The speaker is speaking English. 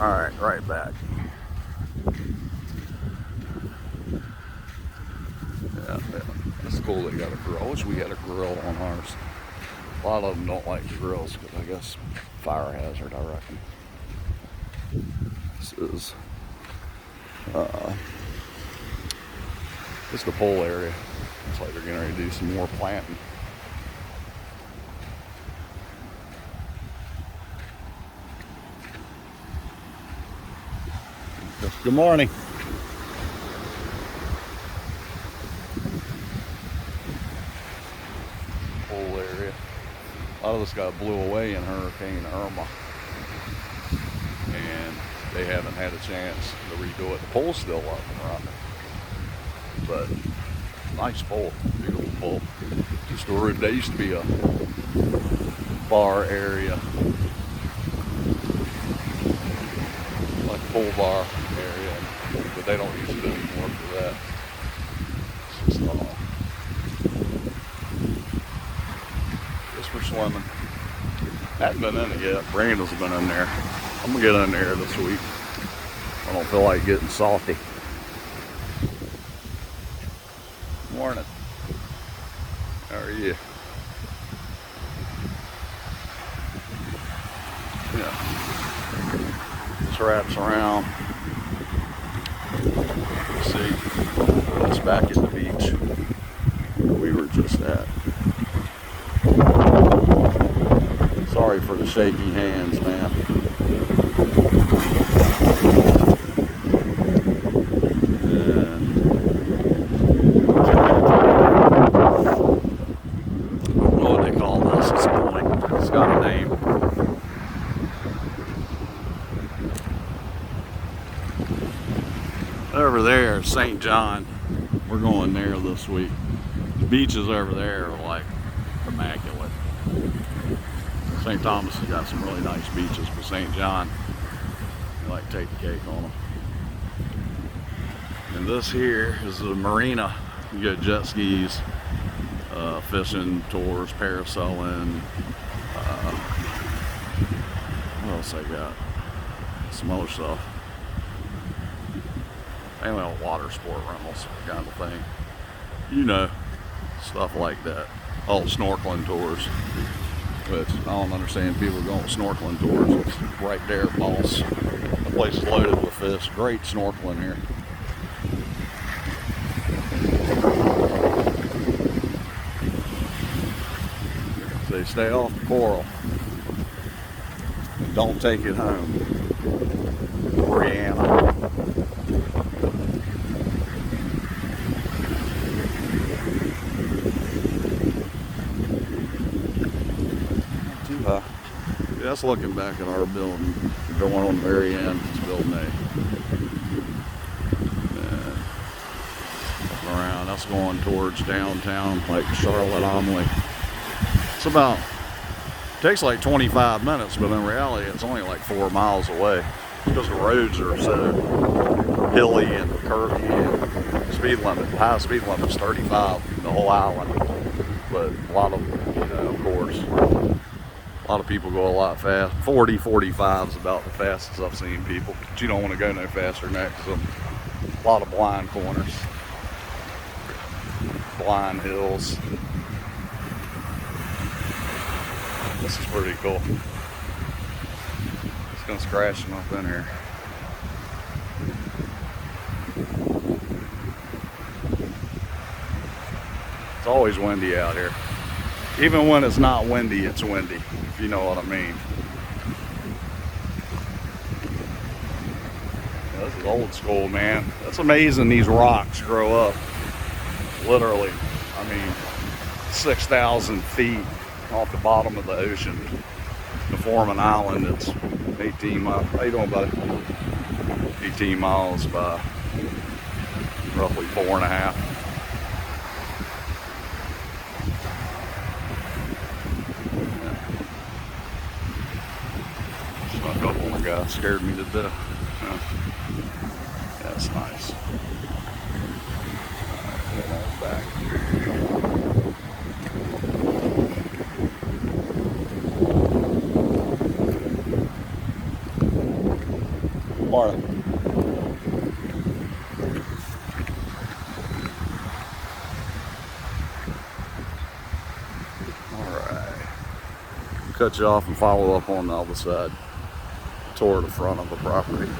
Alright, right back. Yeah, that's cool they got a grill. I wish we had a grill on ours. A lot of them don't like grills because I guess fire hazard, I reckon. This is it's the pole area. Looks like they're getting ready to do some more planting. Good morning. Pole area. A lot of this got blew away in Hurricane Irma, and they haven't had a chance to redo it. The pole's still up and running, but nice pole, beautiful pole. Just a roof. There used to be a bar area, like a pool bar area, but they don't use it anymore for that. It's just just for swimming. Haven't been in it yet. Brandon's been in there. I'm gonna get in there this week. I don't feel like getting salty. Morning. How are you? Yeah. This wraps around. See, it's back at the beach where we were just at. Sorry for the shaky hands, man. Over there, St. John, we're going there this week. The beaches over there are like immaculate. St. Thomas has got some really nice beaches, but St. John, you like take the cake on them. And this here is the Marina. You get jet skis, fishing tours, parasailing. What else I got? Some other stuff. Anyway, water sport rentals kind of thing. You know, stuff like that. Oh, snorkeling tours. Which I don't understand people going snorkeling tours. It's right there, boss. The place is loaded with fish. Great snorkeling here. So stay off the coral. And don't take it home. Brianna. That's looking back at our building, going on the very end. It's building A. Looking around, that's going towards downtown, like Charlotte Omley. It's about, takes like 25 minutes, but in reality, it's only like 4 miles away because the roads are so hilly and curvy, and speed limit, high speed limit is 35 the whole island. But a lot of, of course. A lot of people go a lot fast. 40, 45 is about the fastest I've seen people. But you don't want to go no faster than that because a lot of blind corners, blind hills. This is pretty cool. It's going to scratch them up in here. It's always windy out here. Even when it's not windy, it's windy, if you know what I mean. Yeah, this is old school, man. That's amazing these rocks grow up. Literally, 6,000 feet off the bottom of the ocean to form an island that's 18 miles. How you doing, buddy? 18 miles by roughly 4.5. God, scared me to death. Yeah. That's nice. Alright, back. Marina. Alright. Cut you off and follow up on the other side. Tour the front of the property.